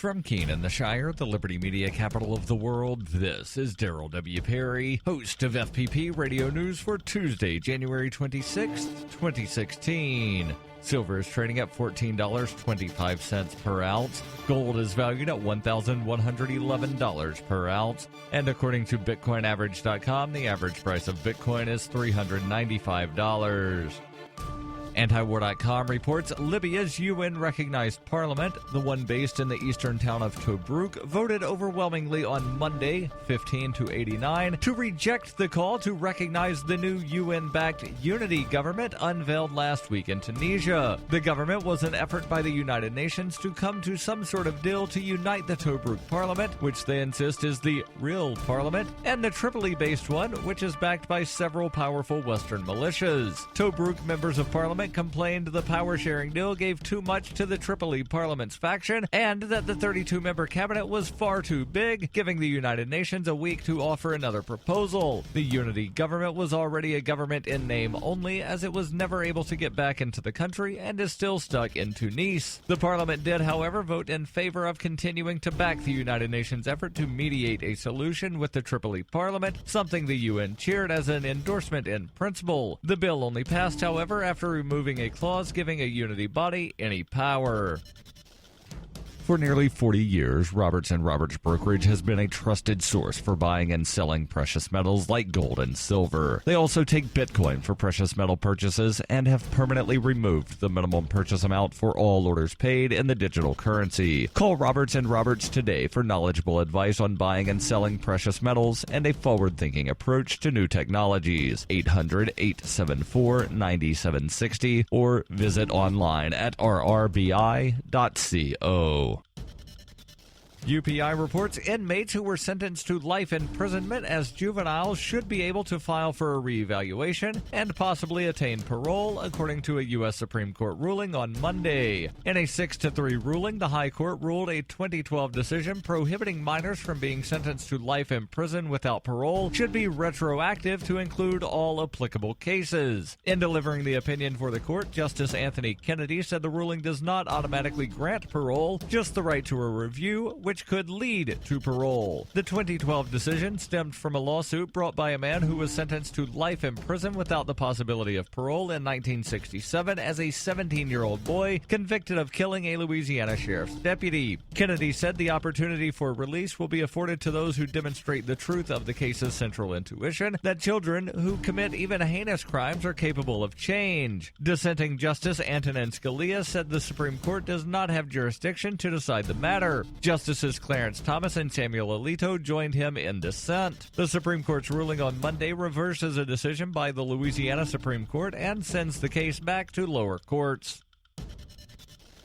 From Keene in the Shire, the Liberty Media capital of the world, this is Daryl W. Perry, host of FPP Radio News for Tuesday, January 26, 2016. Silver is trading at $14.25 per ounce. Gold is valued at $1,111 per ounce. And according to BitcoinAverage.com, the average price of Bitcoin is $395. Antiwar.com reports Libya's UN-recognized parliament, the one based in the eastern town of Tobruk, voted overwhelmingly on Monday, 15-89, to reject the call to recognize the new UN-backed unity government unveiled last week in Tunisia. The government was an effort by the United Nations to come to some sort of deal to unite the Tobruk parliament, which they insist is the real parliament, and the Tripoli-based one, which is backed by several powerful Western militias. Tobruk members of parliament complained the power-sharing deal gave too much to the Tripoli parliament's faction and that the 32-member cabinet was far too big, giving the United Nations a week to offer another proposal. The unity government was already a government in name only, as it was never able to get back into the country and is still stuck in Tunis. The parliament did, however, vote in favor of continuing to back the United Nations effort to mediate a solution with the Tripoli parliament, something the UN cheered as an endorsement in principle. The bill only passed, however, after removing a clause giving a unity body any power. For nearly 40 years, Roberts & Roberts Brokerage has been a trusted source for buying and selling precious metals like gold and silver. They also take Bitcoin for precious metal purchases and have permanently removed the minimum purchase amount for all orders paid in the digital currency. Call Roberts & Roberts today for knowledgeable advice on buying and selling precious metals and a forward-thinking approach to new technologies. 800-874-9760 or visit online at rrbi.co. UPI reports inmates who were sentenced to life imprisonment as juveniles should be able to file for a reevaluation and possibly attain parole, according to a U.S. Supreme Court ruling on Monday. In a 6-3 ruling, the High Court ruled a 2012 decision prohibiting minors from being sentenced to life in prison without parole should be retroactive to include all applicable cases. In delivering the opinion for the court, Justice Anthony Kennedy said the ruling does not automatically grant parole, just the right to a review, which could lead to parole. The 2012 decision stemmed from a lawsuit brought by a man who was sentenced to life in prison without the possibility of parole in 1967 as a 17-year-old boy convicted of killing a Louisiana sheriff's deputy. Kennedy said the opportunity for release will be afforded to those who demonstrate the truth of the case's central intuition, that children who commit even heinous crimes are capable of change. Dissenting Justice Antonin Scalia said the Supreme Court does not have jurisdiction to decide the matter. Justices Clarence Thomas and Samuel Alito joined him in dissent. The Supreme Court's ruling on Monday reverses a decision by the Louisiana Supreme Court and sends the case back to lower courts.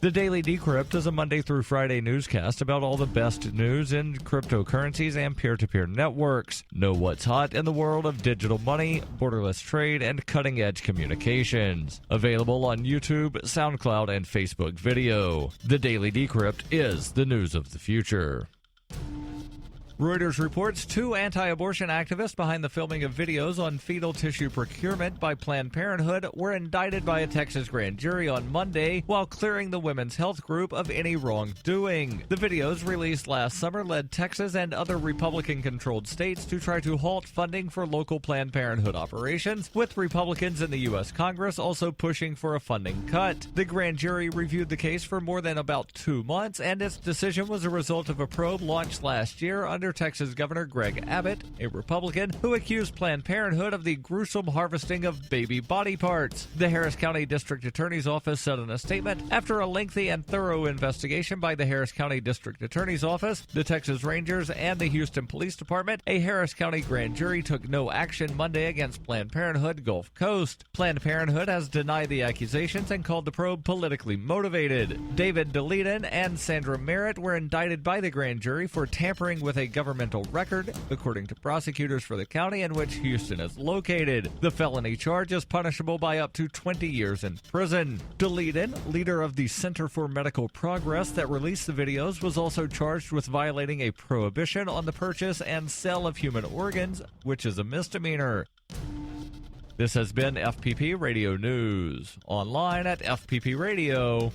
The Daily Decrypt is a Monday through Friday newscast about all the best news in cryptocurrencies and peer-to-peer networks. Know what's hot in the world of digital money, borderless trade, and cutting-edge communications. Available on YouTube, SoundCloud, and Facebook video. The Daily Decrypt is the news of the future. Reuters reports 2 anti-abortion activists behind the filming of videos on fetal tissue procurement by Planned Parenthood were indicted by a Texas grand jury on Monday while clearing the women's health group of any wrongdoing. The videos released last summer led Texas and other Republican-controlled states to try to halt funding for local Planned Parenthood operations, with Republicans in the U.S. Congress also pushing for a funding cut. The grand jury reviewed the case for more than about 2 months, and its decision was a result of a probe launched last year under Texas Governor Greg Abbott, a Republican, who accused Planned Parenthood of the gruesome harvesting of baby body parts. The Harris County District Attorney's Office said in a statement, after a lengthy and thorough investigation by the Harris County District Attorney's Office, the Texas Rangers, and the Houston Police Department, a Harris County grand jury took no action Monday against Planned Parenthood Gulf Coast. Planned Parenthood has denied the accusations and called the probe politically motivated. David Deleden and Sandra Merritt were indicted by the grand jury for tampering with a governmental record, according to prosecutors for the county in which Houston is located. The felony charge is punishable by up to 20 years in prison. Deleden, leader of the Center for Medical Progress that released the videos, was also charged with violating a prohibition on the purchase and sale of human organs, which is a misdemeanor. This has been FPP Radio News, online at fppradio.com.